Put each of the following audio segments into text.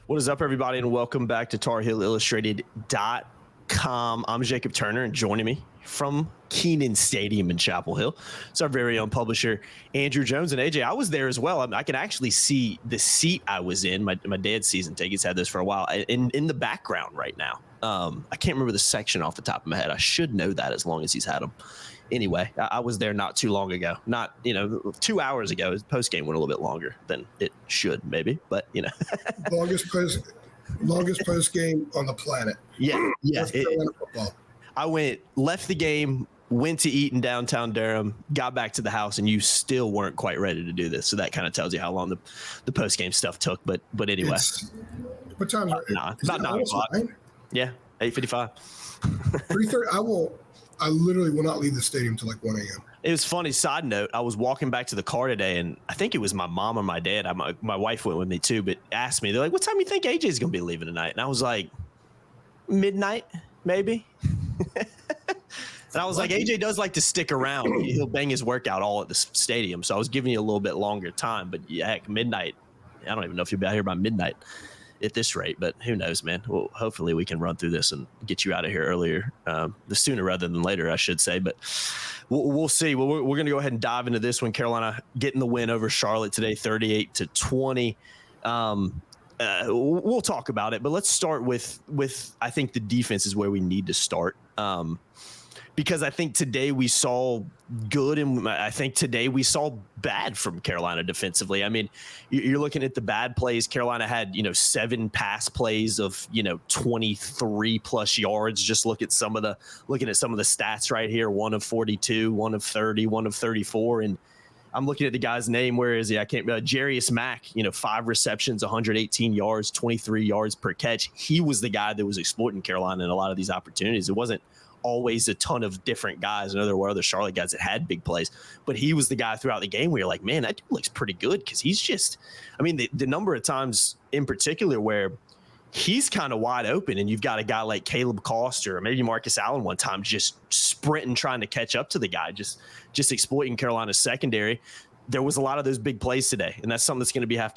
What is up, everybody, and welcome back to TarHillIllustrated.com. I'm Jacob Turner, and joining me from Kenan Stadium in Chapel Hill, it's our very own publisher, Andrew Jones. And AJ, I was there as well. I can actually see the seat I was in. My dad's season tickets had this for a while in the background right now. I can't remember the section off the top of my head. I should know that as long as he's had them. Anyway, I was there not too long ago. Not, 2 hours ago. Post game went a little bit longer than it should, maybe. But, longest post game on the planet. Yeah. I left the game, went to eat in downtown Durham, got back to the house, and you still weren't quite ready to do this. So that kind of tells you how long the post game stuff took. But anyway, what time is it? About 9 o'clock. 9? Yeah, 8:55. 3:30. I literally will not leave the stadium until like 1 a.m. It was funny. Side note, I was walking back to the car today, and I think it was my mom or my dad. My wife went with me too, but asked me, they're like, what time do you think AJ's going to be leaving tonight? And I was like, midnight, maybe. And I was like, AJ does like to stick around. He'll bang his workout all at the stadium. So I was giving you a little bit longer time, but yeah, heck, midnight. I don't even know if you'll be out here by midnight at this rate, but who knows, man. Well, hopefully we can run through this and get you out of here earlier, the sooner rather than later, I should say, but we'll see. Well, we're going to go ahead and dive into this one. Carolina getting the win over Charlotte today, 38-20. We'll talk about it, but let's start with I think the defense is where we need to start. Because I think today we saw good, and I think today we saw bad from Carolina defensively. I mean, you're looking at the bad plays. Carolina had, 7 pass plays of, 23 plus yards. Just looking at some of the stats right here. 1 of 42, 1 of 30, 1 of 34. And I'm looking at the guy's name. Where is he? I can't. Jarius Mack, 5 receptions, 118 yards, 23 yards per catch. He was the guy that was exploiting Carolina in a lot of these opportunities. It wasn't always a ton of different guys. I know there were other Charlotte guys that had big plays, but he was the guy throughout the game where you're like, man, that dude looks pretty good, because he's just, the number of times in particular where he's kind of wide open, and you've got a guy like Caleb Coster or maybe Marcus Allen one time just sprinting, trying to catch up to the guy, just exploiting Carolina's secondary. There was a lot of those big plays today, and that's something that's going to have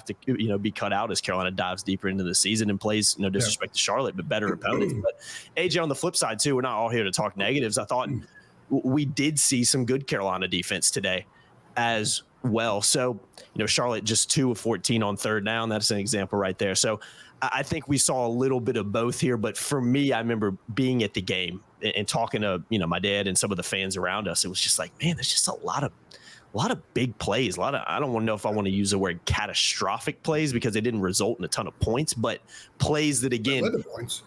to be cut out as Carolina dives deeper into the season and plays, no disrespect to Charlotte, but better opponents. But AJ, on the flip side too, we're not all here to talk negatives. I thought we did see some good Carolina defense today as well. So, Charlotte just 2 of 14 on third down. That's an example right there. So I think we saw a little bit of both here. But for me, I remember being at the game and talking to, my dad and some of the fans around us. It was just like, man, there's just a lot of big plays, I don't want to know if I want to use the word catastrophic plays, because they didn't result in a ton of points, but plays that, again,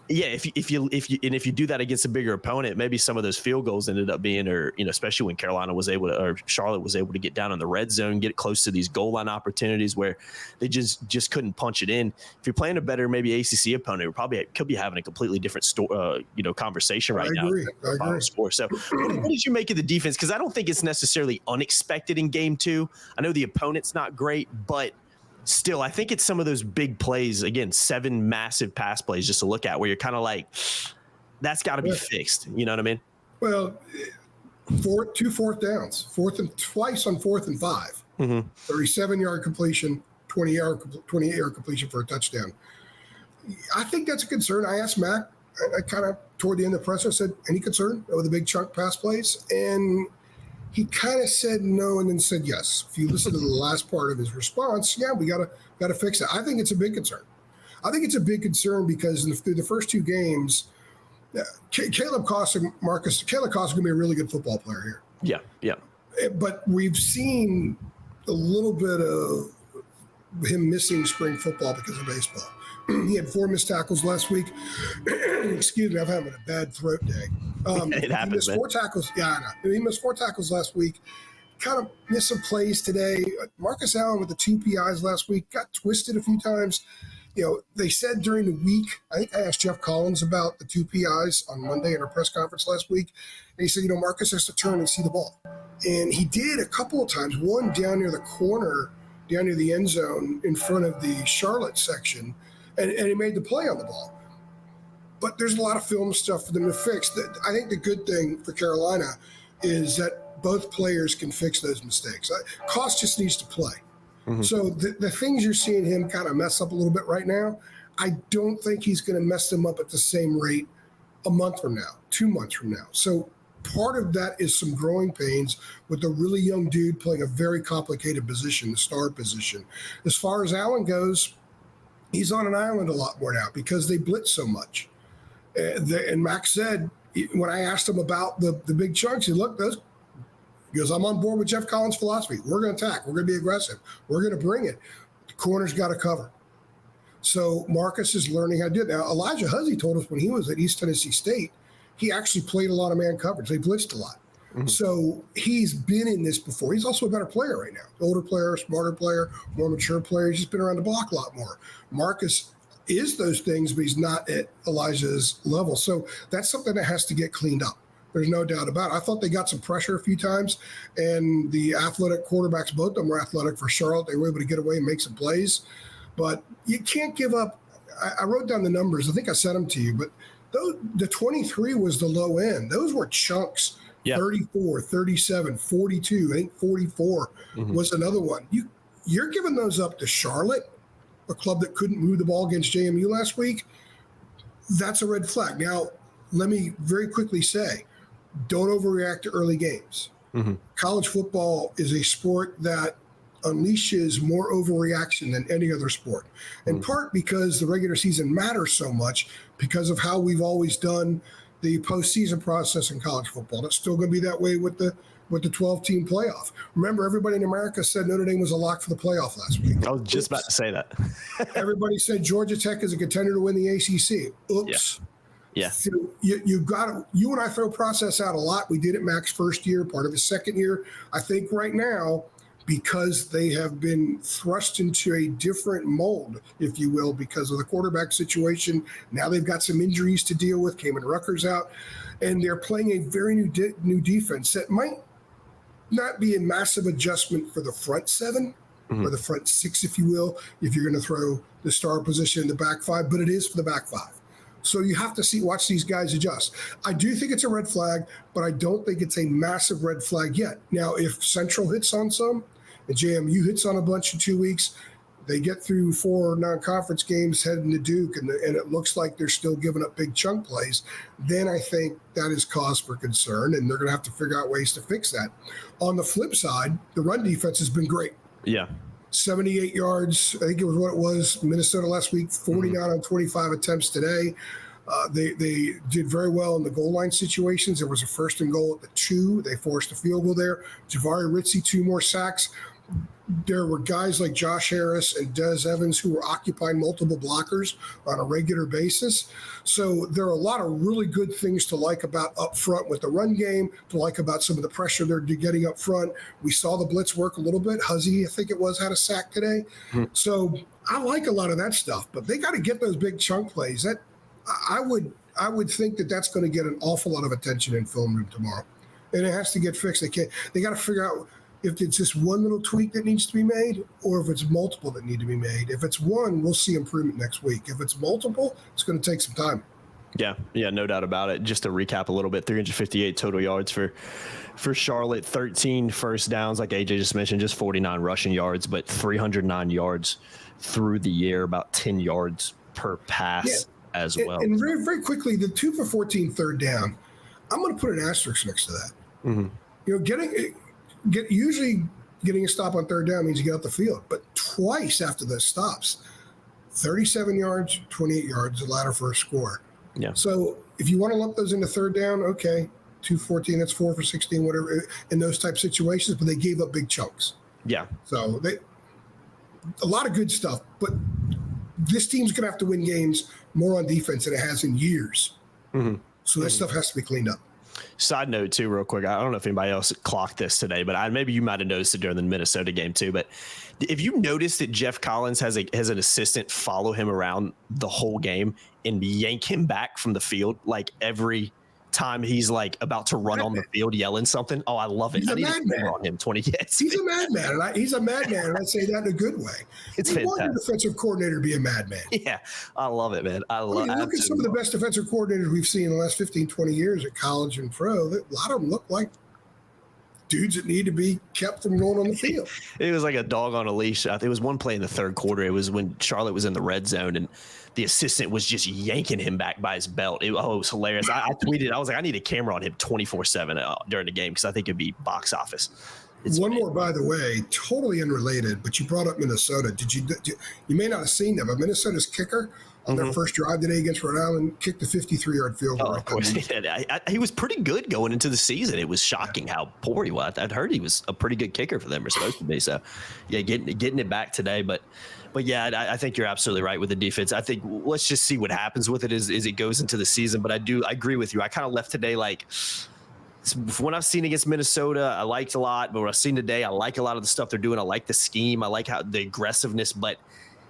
yeah, if you do that against a bigger opponent, maybe some of those field goals ended up being, or, especially when Charlotte was able to, or Charlotte was able to get down in the red zone, get close to these goal line opportunities where they just couldn't punch it in. If you're playing a better, maybe ACC opponent, we probably could be having a completely different conversation right now. I agree. Score. So what did you make of the defense? Because I don't think it's necessarily unexpected in game 2. I know the opponent's not great, but still, I think it's some of those big plays, again, 7 massive pass plays just to look at, where you're kind of like, that's got to be fixed. You know what I mean? Well, 2 fourth downs, twice on 4th and 5, 37-yard completion, 28-yard completion for a touchdown. I think that's a concern. I asked Mac, I kind of toward the end of the presser, said, any concern with the big chunk pass plays? And he kind of said no and then said yes. If you listen to the last part of his response, yeah, we got to fix it. I think it's a big concern. Because through the first 2 games, Caleb Costa is going to be a really good football player here. Yeah. But we've seen a little bit of him missing spring football because of baseball. He had 4 missed tackles last week. Excuse me, I'm having a bad throat day. It happens, he missed 4 tackles. Yeah, I know. He missed 4 tackles last week. Kind of missed some plays today. Marcus Allen with the 2 PIs last week got twisted a few times. They said during the week, I think I asked Jeff Collins about the 2 PIs on Monday in our press conference last week. And he said, Marcus has to turn and see the ball. And he did a couple of times, one down near the corner, down near the end zone in front of the Charlotte section. And he made the play on the ball. But there's a lot of film stuff for them to fix. I think the good thing for Carolina is that both players can fix those mistakes. Cost just needs to play. So the things you're seeing him kind of mess up a little bit right now, I don't think he's going to mess them up at the same rate a month from now, 2 months from now. So part of that is some growing pains with a really young dude playing a very complicated position, the star position. As far as Allen goes, he's on an island a lot more now because they blitz so much. And Max said, when I asked him about the big chunks, he looked, those. He goes, I'm on board with Jeff Collins' philosophy. We're going to attack. We're going to be aggressive. We're going to bring it. The corner's got to cover. So Marcus is learning how to do it. Now, Elijah Huzzy told us when he was at East Tennessee State, he actually played a lot of man coverage. They blitzed a lot. So he's been in this before. He's also a better player right now. Older player, smarter player, more mature player. He's just been around the block a lot more. Marcus is those things, but he's not at Elijah's level. So that's something that has to get cleaned up. There's no doubt about it. I thought they got some pressure a few times, and the athletic quarterbacks, both of them were athletic for Charlotte. They were able to get away and make some plays. But you can't give up. I wrote down the numbers. I think I sent them to you. But the 23 was the low end. Those were chunks. Yeah. 34, 37, 42. I think 44 was another one. You're giving those up to Charlotte, a club that couldn't move the ball against JMU last week. That's a red flag. Now, let me very quickly say, don't overreact to early games. College football is a sport that unleashes more overreaction than any other sport, in part because the regular season matters so much because of how we've always done the postseason process in college football. It's still going to be that way with the 12-team playoff. Remember, everybody in America said Notre Dame was a lock for the playoff last week. I was just about to say that. Everybody said Georgia Tech is a contender to win the ACC. Oops. Yeah. So you've got to, you and I throw process out a lot. We did it Mac's first year, part of his second year. I think right now, because they have been thrust into a different mold, if you will, because of the quarterback situation. Now they've got some injuries to deal with. Kamen Rucker's out, and they're playing a very new defense that might not be a massive adjustment for the front seven or the front six, if you will, if you're going to throw the star position in the back five, but it is for the back five. So you have to watch these guys adjust. I do think it's a red flag, but I don't think it's a massive red flag yet. Now, if Central hits on some, and JMU hits on a bunch in 2 weeks, they get through 4 non-conference games heading to Duke, and it looks like they're still giving up big chunk plays, then I think that is cause for concern, and they're going to have to figure out ways to fix that. On the flip side, the run defense has been great. Yeah. 78 yards, I think it was what it was, Minnesota last week, 49 on 25 attempts today. They did very well in the goal line situations. There was a first and goal at the 2. They forced a field goal there. Jahvari Ritzie, 2 more sacks. There were guys like Josh Harris and Des Evans who were occupying multiple blockers on a regular basis. So there are a lot of really good things to like about up front with the run game, to like about some of the pressure they're getting up front. We saw the blitz work a little bit. Huzzy, I think it was, had a sack today. So I like a lot of that stuff, but they got to get those big chunk plays. That I would think that that's going to get an awful lot of attention in film room tomorrow, and it has to get fixed. They got to figure out if it's just one little tweak that needs to be made or if it's multiple that need to be made. If it's one, we'll see improvement next week. If it's multiple, it's going to take some time. Yeah, no doubt about it. Just to recap a little bit, 358 total yards for Charlotte, 13 first downs, like AJ just mentioned, just 49 rushing yards, but 309 yards through the year, about 10 yards per pass as well. And very, very quickly, the 2 for 14 third down, I'm going to put an asterisk next to that. You know, usually getting a stop on third down means you get out the field, but twice after those stops, 37 yards, 28 yards, the ladder for a score. Yeah. So if you want to lump those into third down, okay, 2-14, that's 4 for 16, whatever, in those type situations, but they gave up big chunks. Yeah. So a lot of good stuff, but this team's going to have to win games more on defense than it has in years. So that stuff has to be cleaned up. Side note, too, real quick. I don't know if anybody else clocked this today, but maybe you might have noticed it during the Minnesota game, too. But if you notice that Jeff Collins has an assistant follow him around the whole game and yank him back from the field, like every time he's like about to run on the field yelling something. Oh, I love it. He's I need a madman on him 20 hits. He's a madman. He's a madman, and I say that in a good way. It's fantastic. fantastic. Want a defensive coordinator to be a madman. Yeah, I love it, man. Look at some of the best defensive coordinators we've seen in the last 15, 20 years at college and pro. A lot of them look like dudes that need to be kept from going on the field. It was like a dog on a leash. I think it was one play in the third quarter. It was when Charlotte was in the red zone and the assistant was just yanking him back by his belt. It was hilarious. I tweeted, I was like, I need a camera on him 24/7 during the game because I think it'd be box office. One more, by the way, totally unrelated, but you brought up Minnesota. You may not have seen them, but Minnesota's kicker on their first drive today against Rhode Island kicked a 53-yard field goal. Of course he did. He was pretty good going into the season. It was shocking how poor he was. I'd heard he was a pretty good kicker for them. Or supposed to be. So, yeah, getting it back today. But yeah, I think you're absolutely right with the defense. I think let's just see what happens with it as it goes into the season. But I agree with you. I kind of left today like when I've seen against Minnesota, I liked a lot. But what I've seen today, I like a lot of the stuff they're doing. I like the scheme. I like how the aggressiveness, but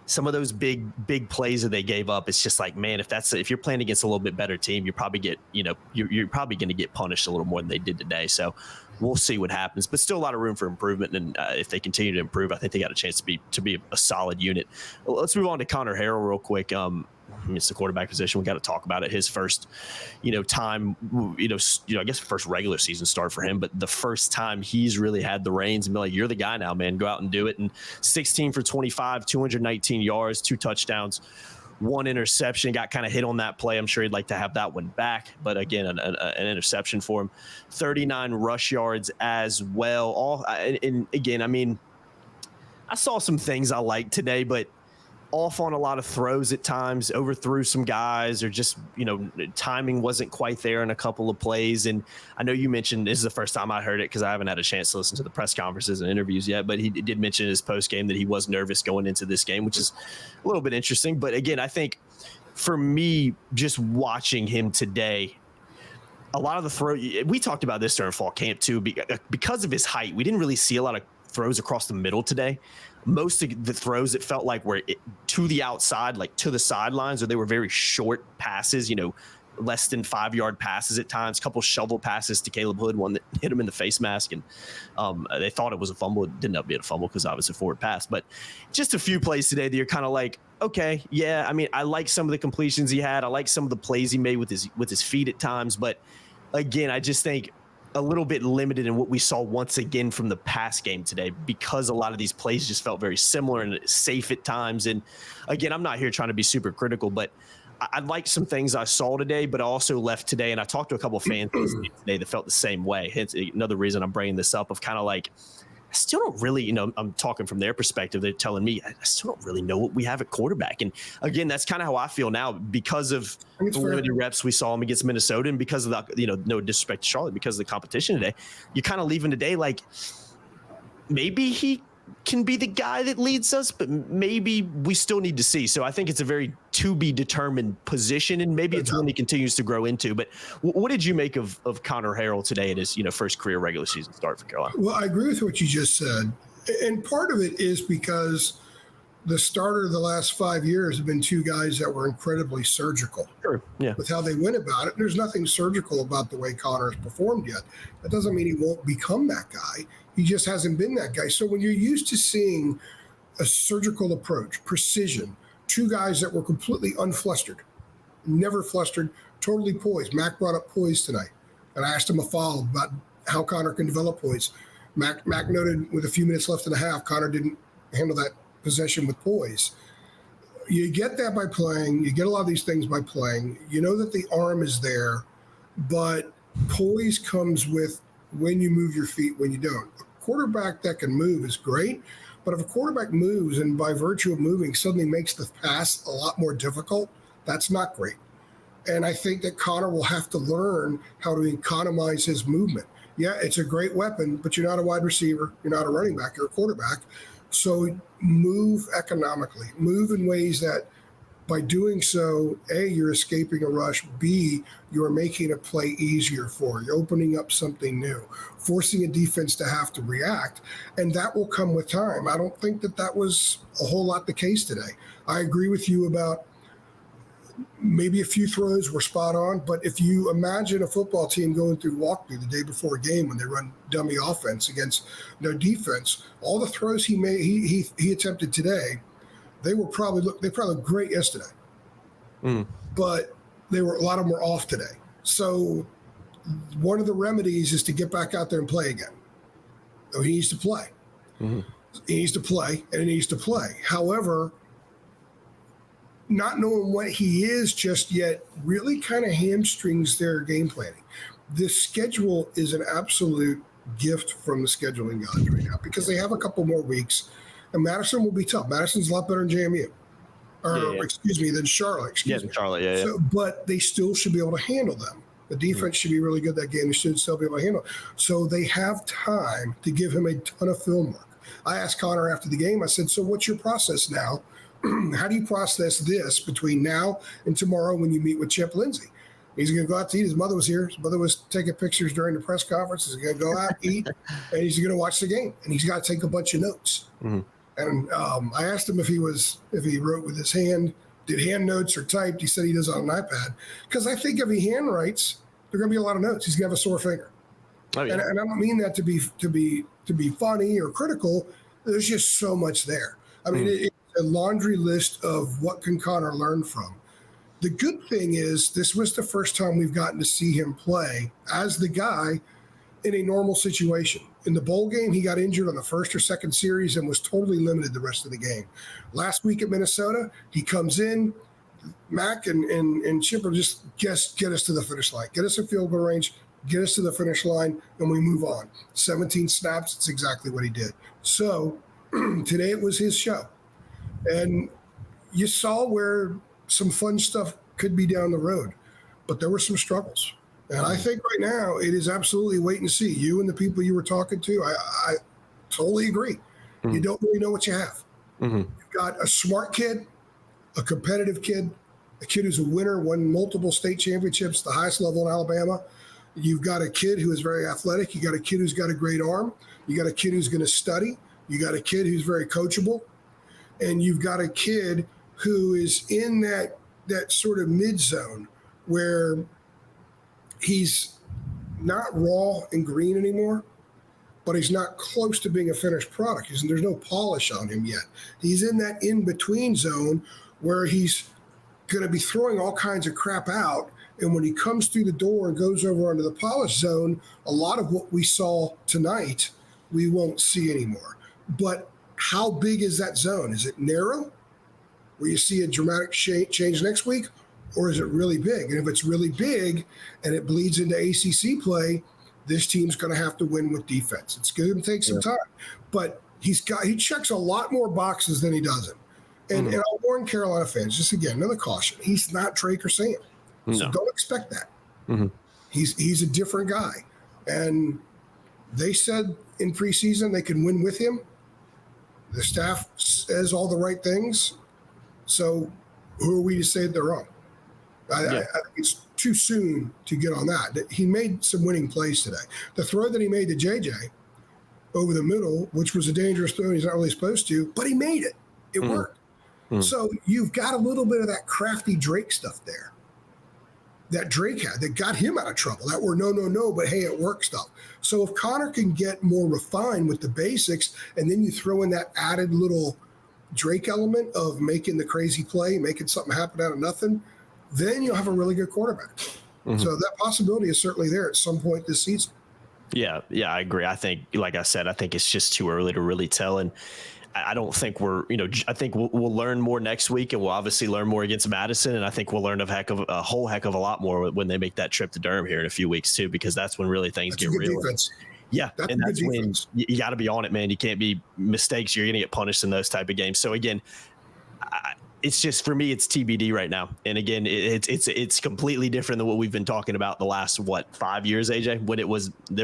some of those big plays that they gave up, it's just like, man, if you're playing against a little bit better team, you probably you're probably going to get punished a little more than they did today. So we'll see what happens, but still a lot of room for improvement. And if they continue to improve, I think they got a chance to be a solid unit. Well, let's move on to Connor Harrell real quick. It's the quarterback position. We got to talk about it. His first, time, I guess first regular season start for him, but the first time he's really had the reins and be like, you're the guy now, man, go out and do it. And 16 for 25, 219 yards, 2 touchdowns, 1 interception, got kind of hit on that play. I'm sure he'd like to have that one back, but again, an interception for him, 39 rush yards as well. And again, I mean, I saw some things I liked today, but off on a lot of throws at times, overthrew some guys, or just, timing wasn't quite there in a couple of plays. And I know you mentioned, this is the first time I heard it because I haven't had a chance to listen to the press conferences and interviews yet, but he did mention in his post game that he was nervous going into this game, which is a little bit interesting. But again, I think for me, just watching him today, a lot of the throw, we talked about this during fall camp too, because of his height, we didn't really see a lot of throws across the middle today. Most of the throws, it felt like were to the outside, like to the sidelines, or they were very short passes, less than 5-yard passes at times, a couple shovel passes to Caleb Hood, one that hit him in the face mask. And they thought it was a fumble. It didn't end up being a fumble because obviously forward pass. But just a few plays today that you're kind of like, okay, yeah, I mean, I like some of the completions he had. I like some of the plays he made with his feet at times. But again, I just think a little bit limited in what we saw once again from the pass game today, because a lot of these plays just felt very similar and safe at times. And again, I'm not here trying to be super critical, but I like some things I saw today, but I also left today, and I talked to a couple of fans today that felt the same way. Hence another reason I'm bringing this up, of kind of like, I still don't really, I'm talking from their perspective. They're telling me I still don't really know what we have at quarterback. And again, that's kind of how I feel now because of the limited reps we saw him against Minnesota, and because of the, no disrespect to Charlotte, because of the competition today. You're kind of leaving today like maybe he can be the guy that leads us, but maybe we still need to see. So I think it's a very to be determined position, and maybe it's one he continues to grow into. But what did you make of Connor Harrell today at his first career regular season start for Carolina? Well, I agree with what you just said, and part of it is because the starter of the last 5 years have been 2 guys that were incredibly surgical. Sure. Yeah. With how they went about it. There's nothing surgical about the way Connor has performed yet. That doesn't mean he won't become that guy. He just hasn't been that guy. So when you're used to seeing a surgical approach, precision, 2 guys that were completely unflustered, never flustered, totally poised. Mac brought up poise tonight, and I asked him a follow-up about how Connor can develop poise. Mac noted with a few minutes left in the half, Connor didn't handle that possession with poise. You get that by playing. You get a lot of these things by playing. You know that the arm is there, but poise comes with when you move your feet, when you don't. A quarterback that can move is great, but if a quarterback moves and by virtue of moving suddenly makes the pass a lot more difficult, that's not great. And I think that Connor will have to learn how to economize his movement. Yeah, it's a great weapon, but you're not a wide receiver. You're not a running back. You're a quarterback. So move economically. Move in ways that by doing so, A, you're escaping a rush. B, you're making a play easier for you, opening up something new, forcing a defense to have to react. And that will come with time. I don't think that was a whole lot the case today. I agree with you about maybe a few throws were spot on, but if you imagine a football team going through walkthrough the day before a game when they run dummy offense against no defense, all the throws he made, he attempted today, they probably looked great yesterday, but a lot of them were off today. So one of the remedies is to get back out there and play again. He needs to play. Mm-hmm. He needs to play, and he needs to play. However, not knowing what he is just yet really kind of hamstrings their game planning. This schedule is an absolute gift from the scheduling gods right now because they have a couple more weeks, and Madison will be tough. Madison's a lot better than JMU, than Charlotte. Charlotte, yeah. So, but they still should be able to handle them. The defense should be really good that game. They should still be able to handle it. So they have time to give him a ton of film work. I asked Connor after the game, I said, so what's your process now? How do you process this between now and tomorrow when you meet with Chip Lindsey? He's going to go out to eat. His mother was here. His mother was taking pictures during the press conference. He's going to go out, eat, and he's going to watch the game. And he's got to take a bunch of notes. Mm-hmm. And I asked him if he wrote with his hand, did hand notes or typed. He said he does it on an iPad. Because I think if he hand writes, there are going to be a lot of notes. He's going to have a sore finger. Oh, yeah. And I don't mean that to be funny or critical. There's just so much there. I mean, it's a laundry list of what can Connor learn from. The good thing is this was the first time we've gotten to see him play as the guy in a normal situation. In the bowl game, he got injured on the first or second series and was totally limited the rest of the game. Last week at Minnesota, he comes in. Mac and Chipper just get us to the finish line, get us in field goal range, get us to the finish line, and we move on. 17 snaps, it's exactly what he did. So today it was his show. And you saw where some fun stuff could be down the road, but there were some struggles. And I think right now it is absolutely wait and see. You and the people you were talking to, I totally agree. Mm-hmm. You don't really know what you have. Mm-hmm. You've got a smart kid, a competitive kid, a kid who's a winner, won multiple state championships, the highest level in Alabama. You've got a kid who is very athletic. You got a kid who's got a great arm. You got a kid who's going to study. You got a kid who's very coachable. And you've got a kid who is in that sort of mid zone where he's not raw and green anymore, but he's not close to being a finished product. There's no polish on him yet. He's in that in-between zone where he's going to be throwing all kinds of crap out. And when he comes through the door and goes over onto the polish zone, a lot of what we saw tonight, we won't see anymore. But how big is that zone? Is it narrow, where you see a dramatic change next week, or is it really big? And if it's really big and it bleeds into ACC play, this team's going to have to win with defense. It's going to take some time, but he checks a lot more boxes than he doesn't. And, and I'll warn Carolina fans, just again, another caution. He's not Drake or Sam. So don't expect that. Mm-hmm. He's a different guy. And they said in preseason they can win with him. The staff says all the right things. So who are we to say they're wrong? I think it's too soon to get on that. He made some winning plays today. The throw that he made to JJ over the middle, which was a dangerous throw, he's not really supposed to, but he made it. It worked. So you've got a little bit of that crafty Drake stuff there that Drake had that got him out of trouble. That were no, but hey, it worked stuff. So if Connor can get more refined with the basics, and then you throw in that added little Drake element of making the crazy play, making something happen out of nothing, then you'll have a really good quarterback. Mm-hmm. So that possibility is certainly there at some point this season. Yeah, I agree. I think, like I said, I think it's just too early to really tell. And I don't think I think we'll learn more next week, and we'll obviously learn more against Madison. And I think we'll learn a whole heck of a lot more when they make that trip to Durham here in a few weeks too, because that's when really things get real. Defense. Yeah. That's when you got to be on it, man. You can't be mistakes. You're going to get punished in those type of games. So again, it's just, for me, it's TBD right now. And again, it's completely different than what we've been talking about the last 5 years, AJ, when there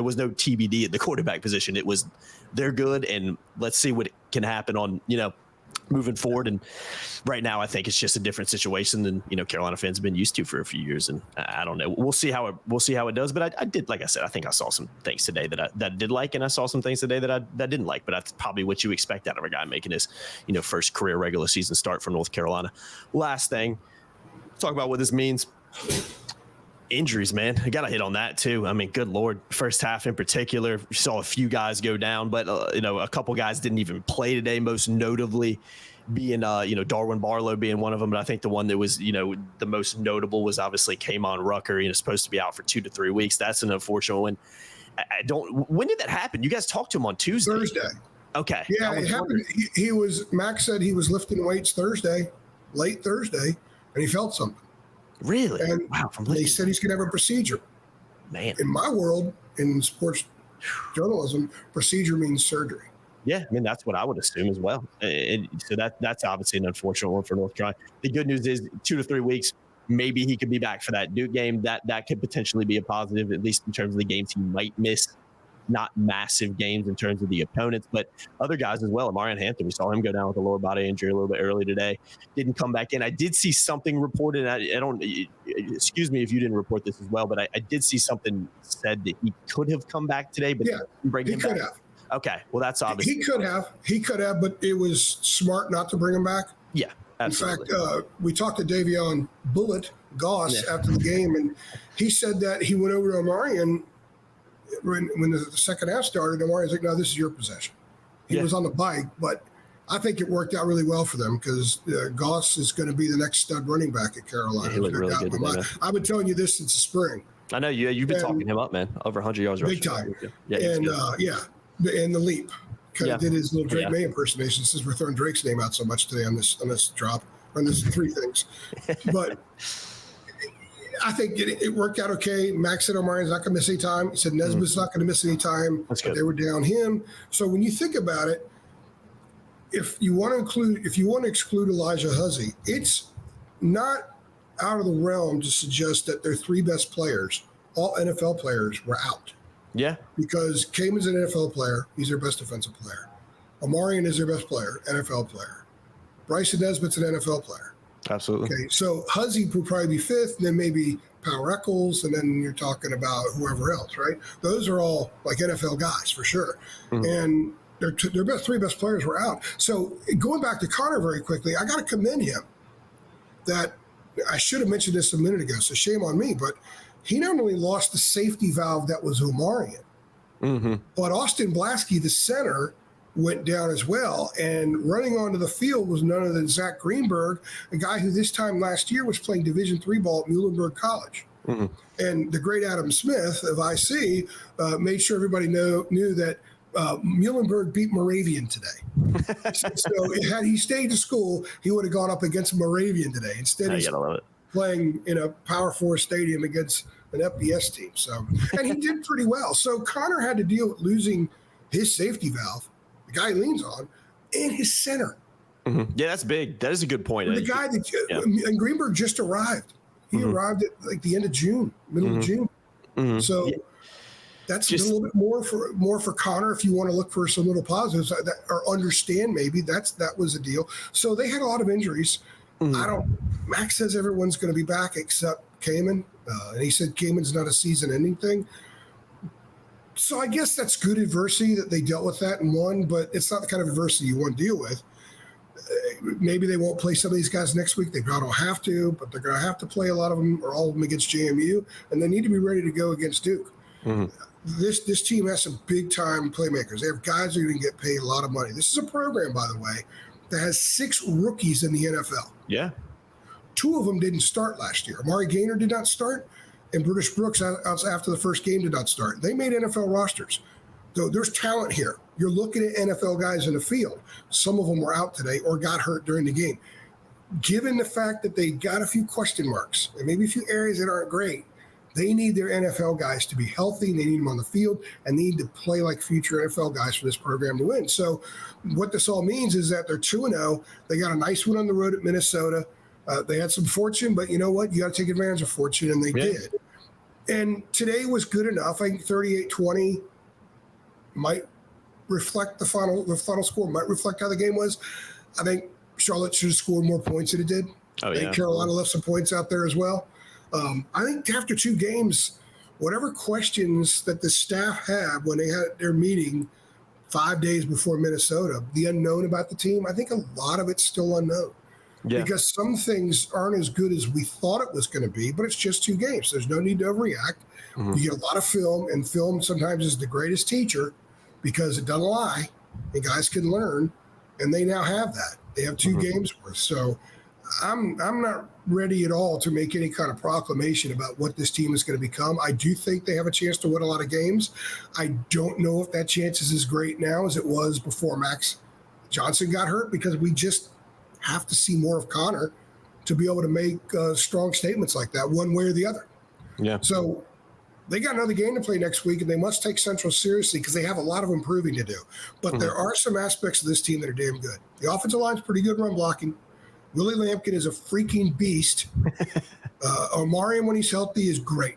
was no TBD at the quarterback position. It was, they're good, and let's see what can happen on, moving forward. And right now, I think it's just a different situation than, Carolina fans have been used to for a few years. And I don't know. We'll see how it does. But I did, like I said, I think I saw some things today that I did like, and I saw some things today that I didn't like. But that's probably what you expect out of a guy making his, first career regular season start for North Carolina. Last thing, talk about what this means. Injuries, man. I got to hit on that too. I mean, good Lord. First half in particular, we saw a few guys go down, but a couple guys didn't even play today, most notably being Darwin Barlow being one of them. But I think the one that was the most notable was obviously Kamon Rucker, supposed to be out for 2 to 3 weeks. That's an unfortunate one. I don't. When did that happen? You guys talked to him on Tuesday. Thursday. Okay. Yeah, it happened. Max said he was lifting weights Thursday, late Thursday, and he felt something. Really? And wow. They said he's going to have a procedure. Man. In my world, in sports journalism, procedure means surgery. Yeah, I mean, that's what I would assume as well. So that's obviously an unfortunate one for North Carolina. The good news is 2 to 3 weeks, maybe he could be back for that Duke game. That could potentially be a positive, at least in terms of the games he might miss. Not massive games in terms of the opponents, but other guys as well. Amarian Hampton, we saw him go down with a lower body injury a little bit early today. Didn't come back in. I did see something reported. I don't, excuse me if you didn't report this as well, but I did see something said that he could have come back today, but bring him back. Have. Okay, well, that's obvious. He could have, but it was smart not to bring him back. Yeah, absolutely. In fact, we talked to Davion Bullet Goss after the game, and he said that he went over to Amarian when the second half started. Amarian's like, no, this is your possession. He was on the bike, but I think it worked out really well for them because Goss is going to be the next stud running back at Carolina. Yeah, he looked really good today, I've been telling you this since the spring. I know you've been talking him up, man. Over 100 yards big time. Yeah, and and the leap kind of did his little Drake May impersonation since we're throwing Drake's name out so much today on this drop on this 3 things. But I think it worked out okay. Max said Omari's not going to miss any time. He said Nesbitt's not going to miss any time. That's good. They were down him. So when you think about it, if you want to exclude Elijah Huzzy, it's not out of the realm to suggest that their 3 best players, all NFL players, were out. Yeah. Because Kamen's an NFL player. He's their best defensive player. Amarian is their best player, NFL player. Bryson Nesbitt's an NFL player. Absolutely. Okay, so Huzzy would probably be 5th, and then maybe Powell Eccles, and then you're talking about whoever else, right? Those are all like NFL guys for sure. Mm-hmm. And their 3 best players were out. So going back to Connor very quickly, I got to commend him. That I should have mentioned this a minute ago, so shame on me, but he not only lost the safety valve that was Omarian, but Austin Blasky, the center, went down as well. And running onto the field was none other than Zach Greenberg, a guy who this time last year was playing Division III ball at Muhlenberg College. Mm-hmm. And the great Adam Smith of IC made sure everybody knew that Muhlenberg beat Moravian today. So had he stayed to school, he would have gone up against Moravian today. Instead, he's playing in a Power 4 stadium against an FBS team. So, and he did pretty well. So Connor had to deal with losing his safety valve, the guy he leans on, and his center. Mm-hmm. Yeah, that's big. That is a good point. The guy and Greenberg just arrived. He arrived at like the end of June, middle of June. Mm-hmm. So that's just a little bit more for Connor if you want to look for some little positives or understand maybe that was a deal. So they had a lot of injuries. Max says everyone's going to be back except Kamen. And he said Kamen's not a season-ending thing. So I guess that's good adversity that they dealt with that and won, but it's not the kind of adversity you want to deal with. Maybe they won't play some of these guys next week. They probably don't have to, but they're going to have to play a lot of them or all of them against JMU, and they need to be ready to go against Duke. Mm-hmm. This team has some big-time playmakers. They have guys who are going to get paid a lot of money. This is a program, by the way, that has 6 rookies in the NFL. Yeah. 2 of them didn't start last year. Amari Gaynor did not start, and British Brooks, after the first game, did not start. They made NFL rosters. So there's talent here. You're looking at NFL guys in the field. Some of them were out today or got hurt during the game. Given the fact that they got a few question marks and maybe a few areas that aren't great, they need their NFL guys to be healthy, and they need them on the field, and they need to play like future NFL guys for this program to win. So what this all means is that they're 2-0. They got a nice one on the road at Minnesota. They had some fortune, but you know what? You got to take advantage of fortune, and they did. And today was good enough. I think 38-20 might reflect the final score, might reflect how the game was. I think Charlotte should have scored more points than it did. I think Carolina left some points out there as well. I think after 2 games, whatever questions that the staff had when they had their meeting 5 days before Minnesota, the unknown about the team, I think a lot of it's still unknown. Yeah. Because some things aren't as good as we thought it was going to be, but it's just 2 games. There's no need to overreact. Mm-hmm. You get a lot of film, and film sometimes is the greatest teacher because it doesn't lie, and guys can learn, and they now have that. They have 2 games worth. So I'm not ready at all to make any kind of proclamation about what this team is going to become. I do think they have a chance to win a lot of games. I don't know if that chance is as great now as it was before Max Johnson got hurt, because we just have to see more of Connor to be able to make strong statements like that one way or the other. Yeah. So they got another game to play next week, and they must take Central seriously because they have a lot of improving to do. But there are some aspects of this team that are damn good. The offensive line's pretty good run blocking. Willie Lampkin is a freaking beast. Omarion, when he's healthy, is great.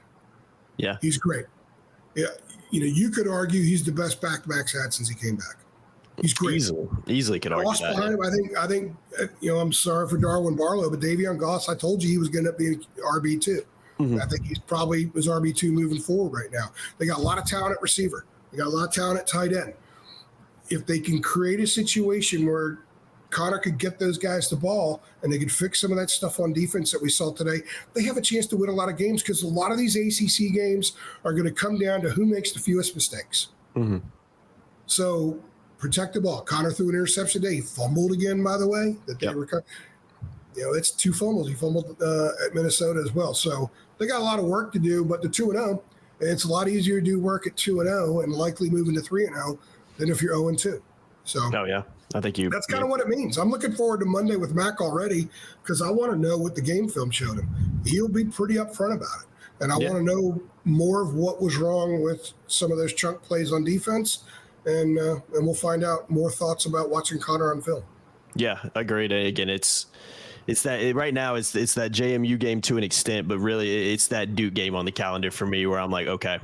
Yeah. He's great. Yeah. You know, you could argue he's the best back Max had since he came back. He's great. Easily could argue that. Behind him, I think, you know, I'm sorry for Darwin Barlow, but Davion Goss, I told you he was going to be RB2. I think he's probably was RB2 moving forward right now. They got a lot of talent at receiver. They got a lot of talent at tight end. If they can create a situation where Connor could get those guys the ball and they could fix some of that stuff on defense that we saw today, they have a chance to win a lot of games, because a lot of these ACC games are going to come down to who makes the fewest mistakes. So protect the ball. Connor threw an interception today. He fumbled again, by the way. You know, it's 2 fumbles. He fumbled at Minnesota as well. So they got a lot of work to do, but the 2-0, it's a lot easier to do work at 2-0 and likely moving to 3-0 than if you're 0-2. So I think that's kind of what it means. I'm looking forward to Monday with Mac already, because I want to know what the game film showed him. He'll be pretty upfront about it. And I want to know more of what was wrong with some of those chunk plays on defense. And we'll find out more thoughts about watching Connor on film. Yeah, agreed. Again, it's that right now it's that JMU game to an extent, but really it's that Duke game on the calendar for me where I'm like, okay,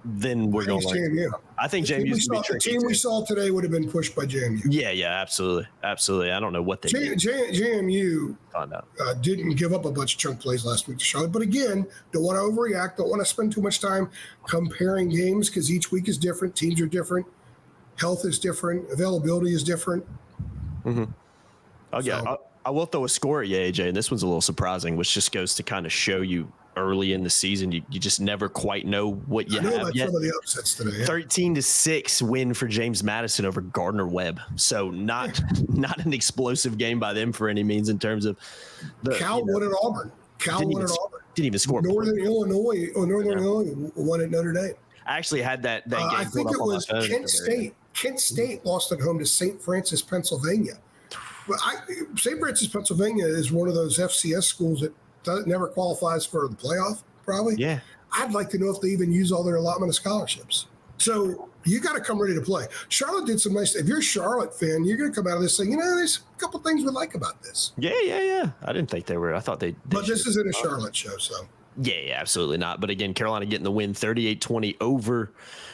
then we're going. JMU. I think JMU's going to be tricky. The team we saw today would have been pushed by JMU. Yeah, absolutely. I don't know what they did. JMU didn't give up a bunch of chunk plays last week to Charlotte, but again, don't want to overreact. Don't want to spend too much time comparing games, because each week is different. Teams are different. Health is different. Availability is different. I will throw a score at you, AJ, and this one's a little surprising, which just goes to kind of show you early in the season, you just never quite know what you have yet. Some of the upsets today, 13-6 win for James Madison over Gardner Webb. So not an explosive game by them for any means in terms of Cal won at Auburn. Didn't even score. Northern Illinois won at Notre Dame. I actually had that game. I think it was Kent State. Kent State lost at home to St. Francis, Pennsylvania. But St. Francis, Pennsylvania is one of those FCS schools that never qualifies for the playoff, probably. Yeah. I'd like to know if they even use all their allotment of scholarships. So you got to come ready to play. Charlotte did some nice – if you're a Charlotte fan, you're going to come out of this saying, there's a couple things we like about this. Yeah. I didn't think they were – I thought they But this isn't a Charlotte show, so. Yeah, absolutely not. But again, Carolina getting the win 38-20 over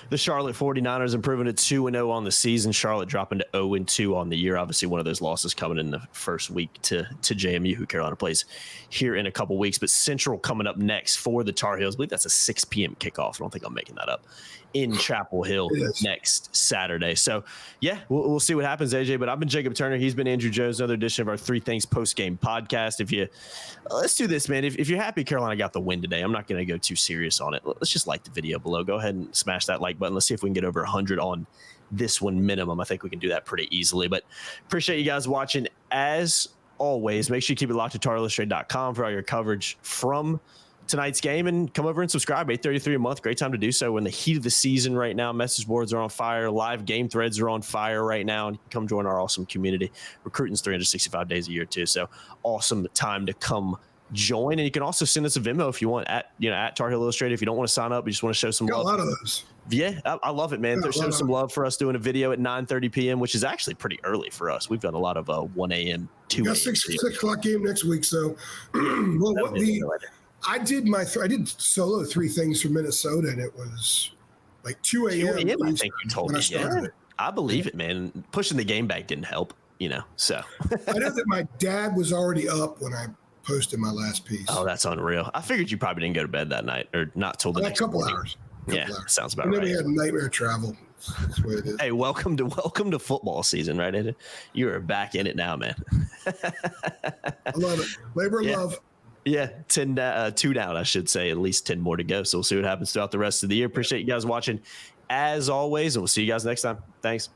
the Charlotte 49ers, improving to 2-0 on the season. Charlotte dropping to 0-2 on the year. Obviously, one of those losses coming in the first week to JMU, who Carolina plays here in a couple weeks. But Central coming up next for the Tar Heels. I believe that's a 6 p.m. kickoff. I don't think I'm making that up. In Chapel Hill next Saturday. So, yeah, we'll see what happens, AJ. But I've been Jacob Turner. He's been Andrew Jones. Another edition of our Three Things post-game podcast. Let's do this, man. If you're happy Carolina got the win today, I'm not going to go too serious on it. Let's just like the video below. Go ahead and smash that like button. Let's see if we can get over 100 on this one minimum. I think we can do that pretty easily. But appreciate you guys watching. As always, make sure you keep it locked to TarIllustrated.com for all your coverage from tonight's game, and come over and subscribe. $8.33 a month. Great time to do so. We're in the heat of the season right now. Message boards are on fire. Live game threads are on fire right now. And come join our awesome community. Recruiting's 365 days a year too. So awesome time to come join. And you can also send us a Venmo if you want at Tar Heel Illustrated. If you don't want to sign up, you just want to show some love. A lot of those. Yeah, I love it, man. Show some love for us doing a video at 9:30 p.m., which is actually pretty early for us. We've done a lot of 1 a.m., 2 a.m. 6 o'clock game next week. So, I did solo 3 things from Minnesota, and it was like 2 a.m. I think you told me. Yeah, I believe it, man. Pushing the game back didn't help, so. I know that my dad was already up when I posted my last piece. Oh, that's unreal. I figured you probably didn't go to bed that night, or not till the next couple morning. Hours. Yeah, sounds about right. And then we had nightmare travel. That's the way it is. Hey, welcome to football season, right, Ed? You are back in it now, man. I love it. Labor of love. Yeah, 2 down, I should say. At least 10 more to go. So we'll see what happens throughout the rest of the year. Appreciate you guys watching, as always, and we'll see you guys next time. Thanks.